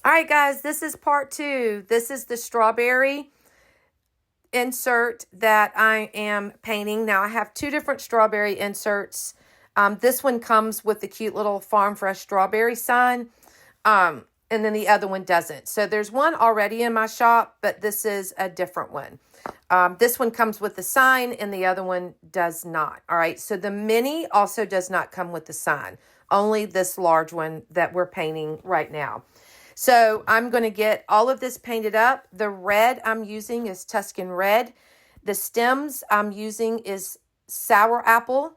All right, guys, this is part 2. This is the strawberry insert that I am painting. Now, I have 2 different strawberry inserts. This one comes with the cute little Farm Fresh strawberry sign, and then the other one doesn't. So there's one already in my shop, but this is a different one. This one comes with the sign, and the other one does not. All right, so the mini also does not come with the sign. Only this large one that we're painting right now. So I'm going to get all of this painted up. The red I'm using is Tuscan Red. The stems I'm using is Sour Apple.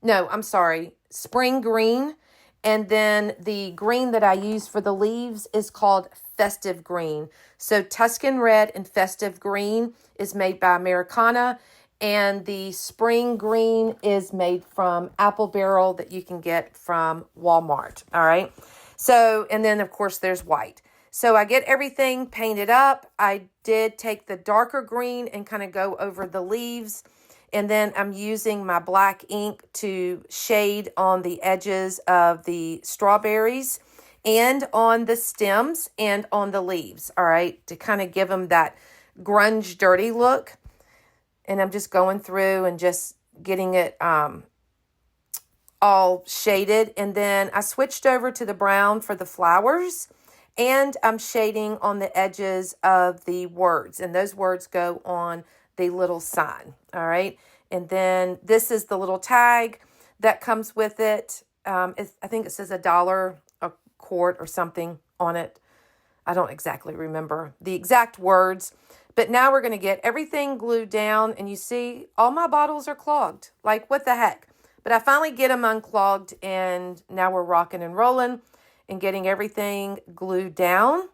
No, I'm sorry, Spring Green. And then the green that I use for the leaves is called Festive Green. So Tuscan Red and Festive Green is made by Americana. And the Spring Green is made from Apple Barrel that you can get from Walmart. All right. So, and then of course there's white. So I get everything painted up. I did take the darker green and kind of go over the leaves. And then I'm using my black ink to shade on the edges of the strawberries and on the stems and on the leaves. All right. To kind of give them that grunge dirty look. And I'm just going through and just getting it, all shaded. And then I switched over to the brown for the flowers, and I'm shading on the edges of the words, and those words go on the little sign. All right. And then this is the little tag that comes with it. I think it says $1 a quart or something on it. I don't exactly remember the exact words, but now we're going to get everything glued down, and you see all my bottles are clogged. Like, what the heck? But I finally get them unclogged, and now we're rocking and rolling and getting everything glued down.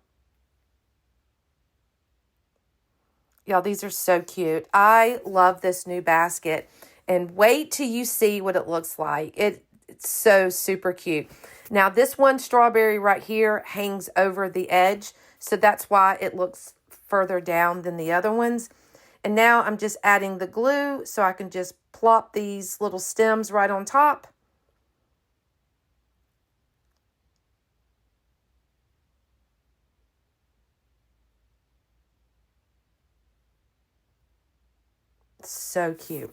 Y'all, these are so cute. I love this new basket, and wait till you see what it looks like. It's so super cute. Now, this one strawberry right here hangs over the edge, so that's why it looks further down than the other ones. And now I'm just adding the glue so I can just plop these little stems right on top. So cute.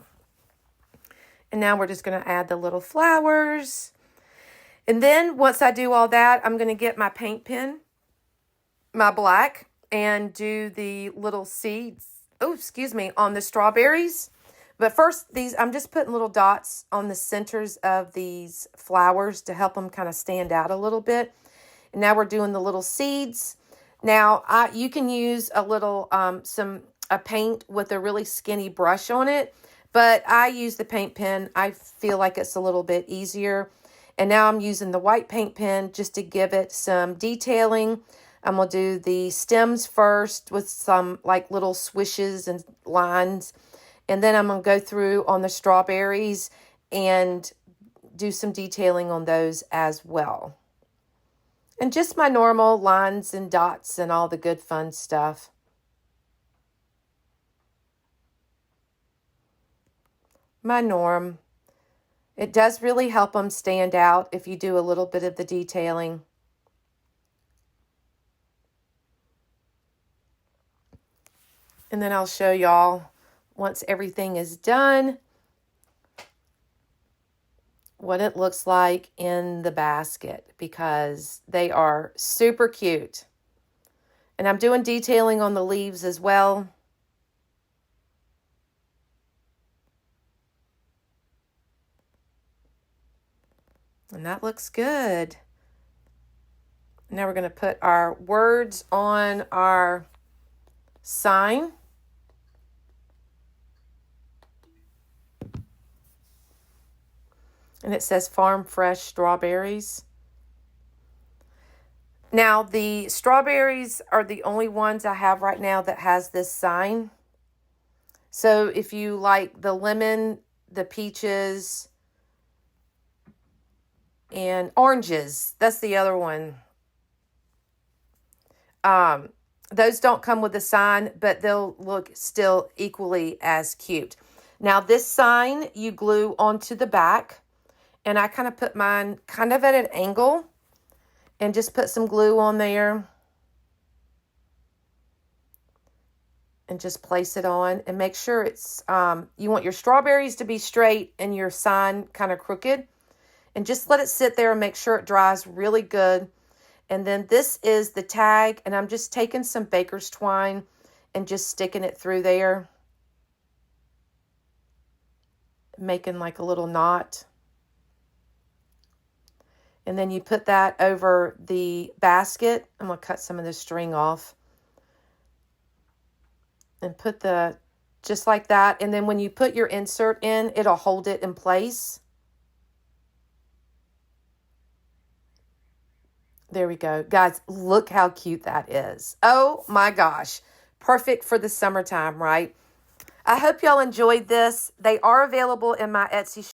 And now we're just going to add the little flowers. And then once I do all that, I'm going to get my paint pen, my black, and do the little seeds, on the strawberries. But first, I'm just putting little dots on the centers of these flowers to help them kind of stand out a little bit. And now we're doing the little seeds. Now, you can use a little, a paint with a really skinny brush on it, but I use the paint pen. I feel like it's a little bit easier. And now I'm using the white paint pen just to give it some detailing. I'm going to do the stems first with some like little swishes and lines. And then I'm going to go through on the strawberries and do some detailing on those as well. And just my normal lines and dots and all the good fun stuff. My norm. It does really help them stand out if you do a little bit of the detailing. And then I'll show y'all once everything is done what it looks like in the basket, because they are super cute. And I'm doing detailing on the leaves as well. And that looks good. Now we're going to put our words on our sign. And it says Farm Fresh Strawberries. Now, the strawberries are the only ones I have right now that has this sign. So if you like the lemon, the peaches, and oranges, that's the other one. Those don't come with a sign, but they'll look still equally as cute. Now, this sign you glue onto the back. And I kind of put mine kind of at an angle and just put some glue on there. and just place it on and make sure it's, you want your strawberries to be straight and your sign kind of crooked. And just let it sit there and make sure it dries really good. And then this is the tag, and I'm just taking some baker's twine and just sticking it through there, making like a little knot. And then you put that over the basket. I'm going to cut some of this string off and put just like that. And then when you put your insert in, it'll hold it in place. There we go. Guys, look how cute that is. Oh my gosh. Perfect for the summertime, right? I hope y'all enjoyed this. They are available in my Etsy